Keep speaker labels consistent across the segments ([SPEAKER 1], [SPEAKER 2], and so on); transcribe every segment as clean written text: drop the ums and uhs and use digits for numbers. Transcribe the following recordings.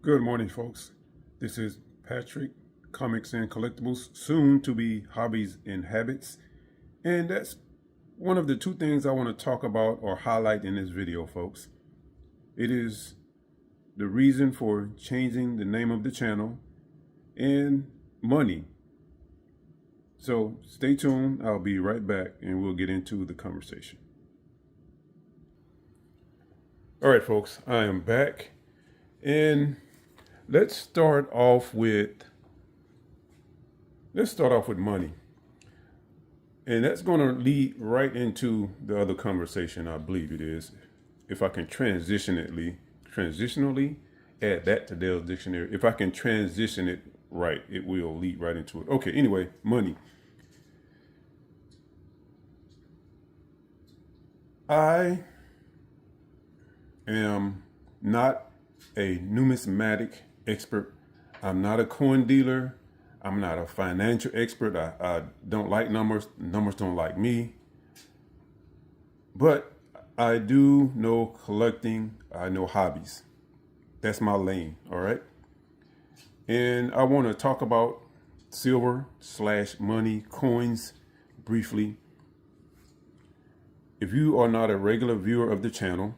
[SPEAKER 1] Good morning, folks. This is Patrick, Comics and Collectibles, soon to be Hobbies and Habits. And that's one of the two things I want to talk about or highlight in this video, folks. It is the reason for changing the name of the channel and money. So stay tuned. I'll be right back and we'll get into the conversation. All right, folks, I am back. And let's start off with money. And that's going to lead right into the other conversation, I believe it is. If I can transitionally add that to Dale's dictionary. If I can transition it right, it will lead right into it. Okay, anyway, money. I am not a numismatic expert. I'm not a coin dealer. I'm not a financial expert. I don't like numbers. Numbers don't like me. But I do know collecting. I know hobbies. That's my lane, all right? And I want to talk about silver/money, coins briefly. If you are not a regular viewer of the channel,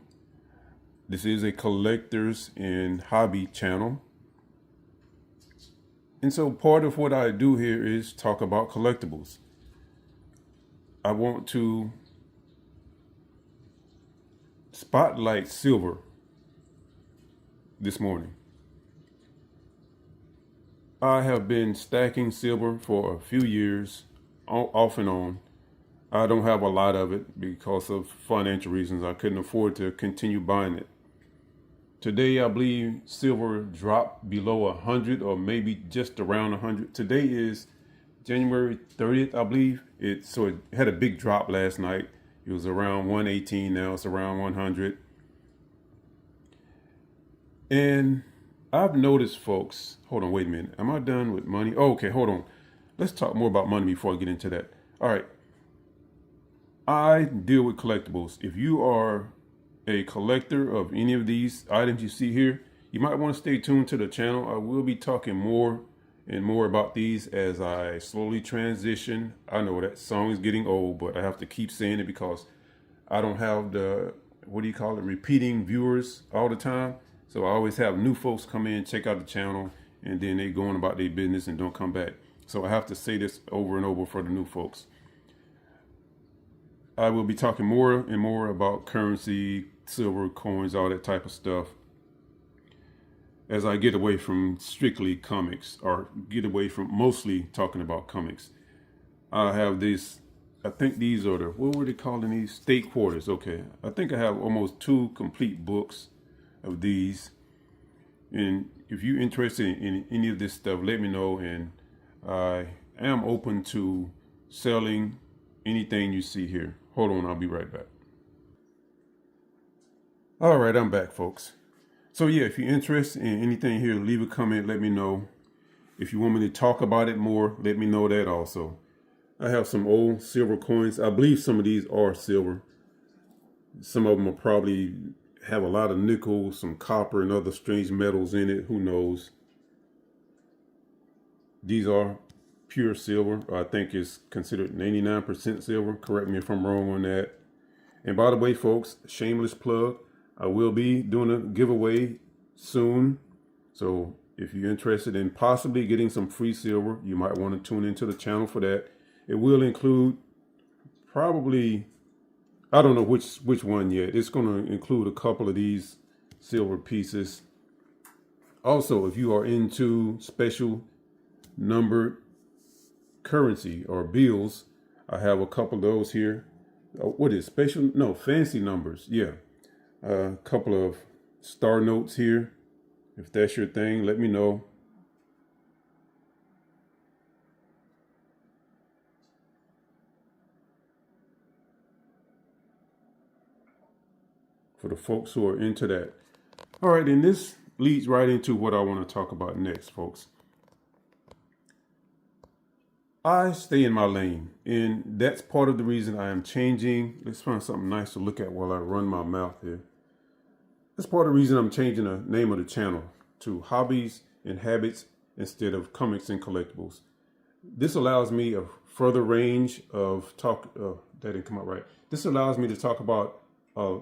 [SPEAKER 1] this is a collectors and hobby channel. And so part of what I do here is talk about collectibles. I want to spotlight silver this morning. I have been stacking silver for a few years, off and on. I don't have a lot of it because of financial reasons. I couldn't afford to continue buying it. Today, I believe silver dropped below 100 or maybe just around 100. Today is January 30th, I believe. It had a big drop last night. It was around 118. Now it's around 100. And I've noticed, folks, hold on, wait a minute. Am I done with money? Oh, okay, hold on. Let's talk more about money before I get into that. All right. I deal with collectibles. If you are a collector of any of these items you see here, you might want to stay tuned to the channel. I will be talking more and more about these as I slowly transition. I know that song is getting old, but I have to keep saying it because I don't have the, repeating viewers all the time. So I always have new folks come in, check out the channel, and then they go on about their business and don't come back. So I have to say this over and over for the new folks. I will be talking more and more about currency, silver, coins, all that type of stuff as I get away from strictly comics, or get away from mostly talking about comics. I have this, I think these are what were they calling these? State quarters. Okay. I think I have almost 2 complete books of these. And if you're interested in any of this stuff, let me know. And I am open to selling anything you see here. Hold on, I'll be right back. All right, I'm back, folks. So yeah, if you're interested in anything here, leave a comment, let me know. If you want me to talk about it more, let me know that also. I have some old silver coins. I believe some of these are silver. Some of them will probably have a lot of nickel, some copper, and other strange metals in it. Who knows? These are pure silver. I think it's considered 99% silver. Correct me if I'm wrong on that. And by the way, folks, shameless plug, I will be doing a giveaway soon. So if you're interested in possibly getting some free silver, you might want to tune into the channel for that. It will include probably, I don't know which one yet. It's going to include a couple of these silver pieces. Also, if you are into special numbered currency or bills, I have a couple of those here. What is special? No, fancy numbers. Yeah. A couple of star notes here. If that's your thing, let me know. For the folks who are into that. All right, and this leads right into what I want to talk about next, folks. I stay in my lane, and that's part of the reason I am changing. Let's find something nice to look at while I run my mouth here. That's part of the reason I'm changing the name of the channel. to hobbies and habits instead of comics and collectibles. This allows me a further range of talk. That didn't come out right. This allows me to talk about, I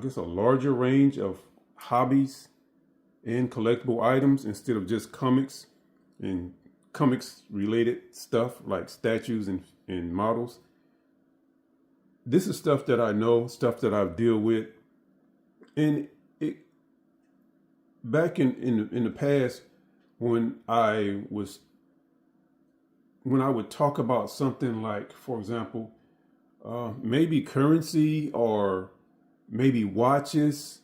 [SPEAKER 1] guess, a larger range of hobbies and collectible items instead of just comics and comics related stuff like statues and models. This is stuff that I know, stuff that I've dealt with. And it, back in the past, when I would talk about something like, for example, maybe currency or maybe watches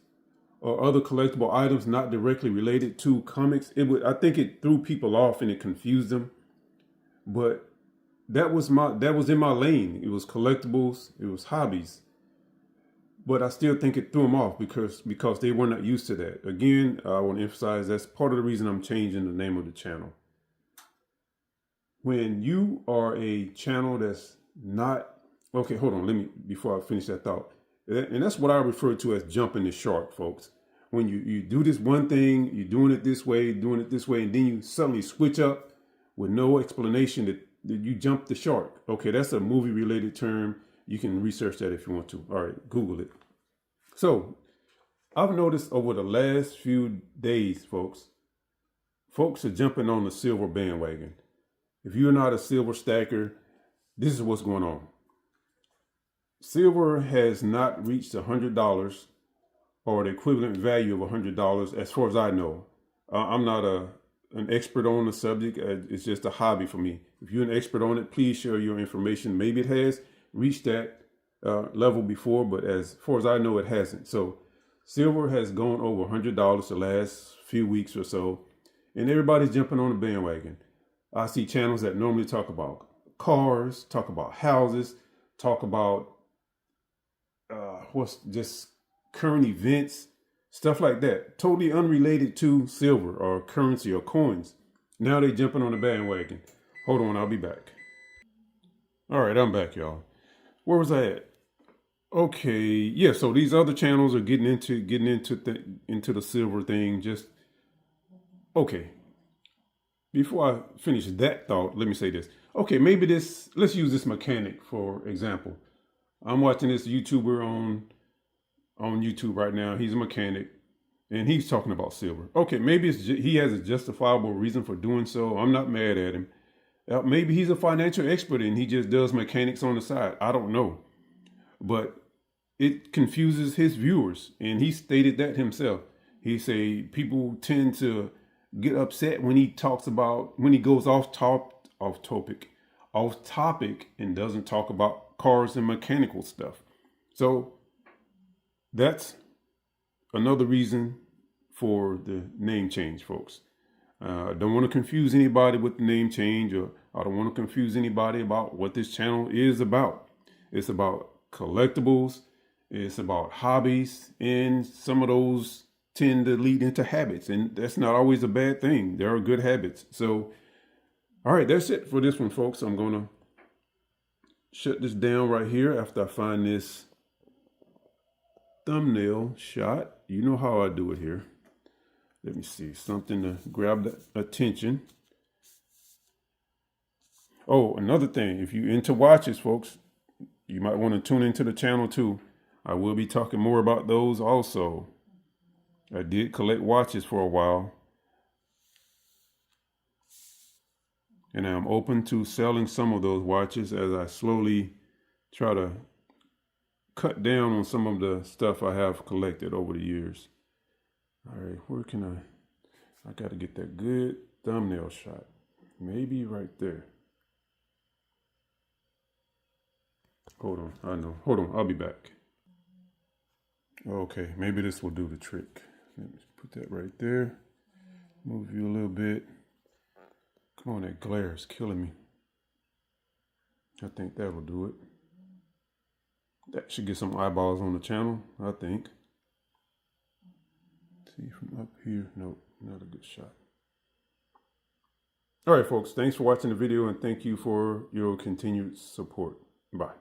[SPEAKER 1] or other collectible items not directly related to comics, I think it threw people off and it confused them. But that was in my lane. It was collectibles, it was hobbies. But I still think it threw them off because they were not used to that. Again, I want to emphasize that's part of the reason I'm changing the name of the channel. When you are a channel that's not, okay, hold on, before I finish that thought. And that's what I refer to as jumping the shark, folks. When you do this one thing, you're doing it this way, and then you suddenly switch up with no explanation that you jumped the shark. Okay, that's a movie related term. You can research that if you want to. All right, Google it. So I've noticed over the last few days, folks are jumping on the silver bandwagon. If you're not a silver stacker, this is what's going on. Silver has not reached $100 or the equivalent value of $100 as far as I know. I'm not an expert on the subject. It's just a hobby for me. If you're an expert on it, please share your information. Maybe it has reached that level before, but as far as I know, it hasn't. So silver has gone over $100 the last few weeks or so, and everybody's jumping on the bandwagon. I see channels that normally talk about cars, talk about houses, talk about what's just current events, stuff like that, totally unrelated to silver or currency or coins. Now they jumping on the bandwagon. Hold on, I'll be back. All right, I'm back, y'all. Where was I at? Okay, yeah. So these other channels are getting into the silver thing. Just okay. Before I finish that thought, let me say this. Okay, maybe let's use this mechanic for example. I'm watching this YouTuber on YouTube right now. He's a mechanic and he's talking about silver. Okay, maybe he has a justifiable reason for doing so. I'm not mad at him. Maybe he's a financial expert and he just does mechanics on the side. I don't know. But it confuses his viewers, and he stated that himself. He say people tend to get upset when he goes off topic and doesn't talk about cars and mechanical stuff. So that's another reason for the name change, folks. I don't want to confuse anybody with the name change, or I don't want to confuse anybody about what this channel is about. It's about collectibles, it's about hobbies, and some of those tend to lead into habits, and that's not always a bad thing. There are good habits. So, all right, that's it for this one, folks. I'm going to shut this down right here after I find this thumbnail shot. You know how I do it here. Let me see, something to grab the attention. Oh, another thing, if you're into watches, folks, you might want to tune into the channel too. I will be talking more about those also. I did collect watches for a while, and I'm open to selling some of those watches as I slowly try to cut down on some of the stuff I have collected over the years. All right, where can I got to get that good thumbnail shot. Maybe right there. Hold on, I know. Hold on, I'll be back. Okay, maybe this will do the trick. Let me put that right there. Move you a little bit. Come on, that glare is killing me. I think that will do it. That should get some eyeballs on the channel, I think. See from up here. Nope, not a good shot. All right, folks, thanks for watching the video and thank you for your continued support. Bye.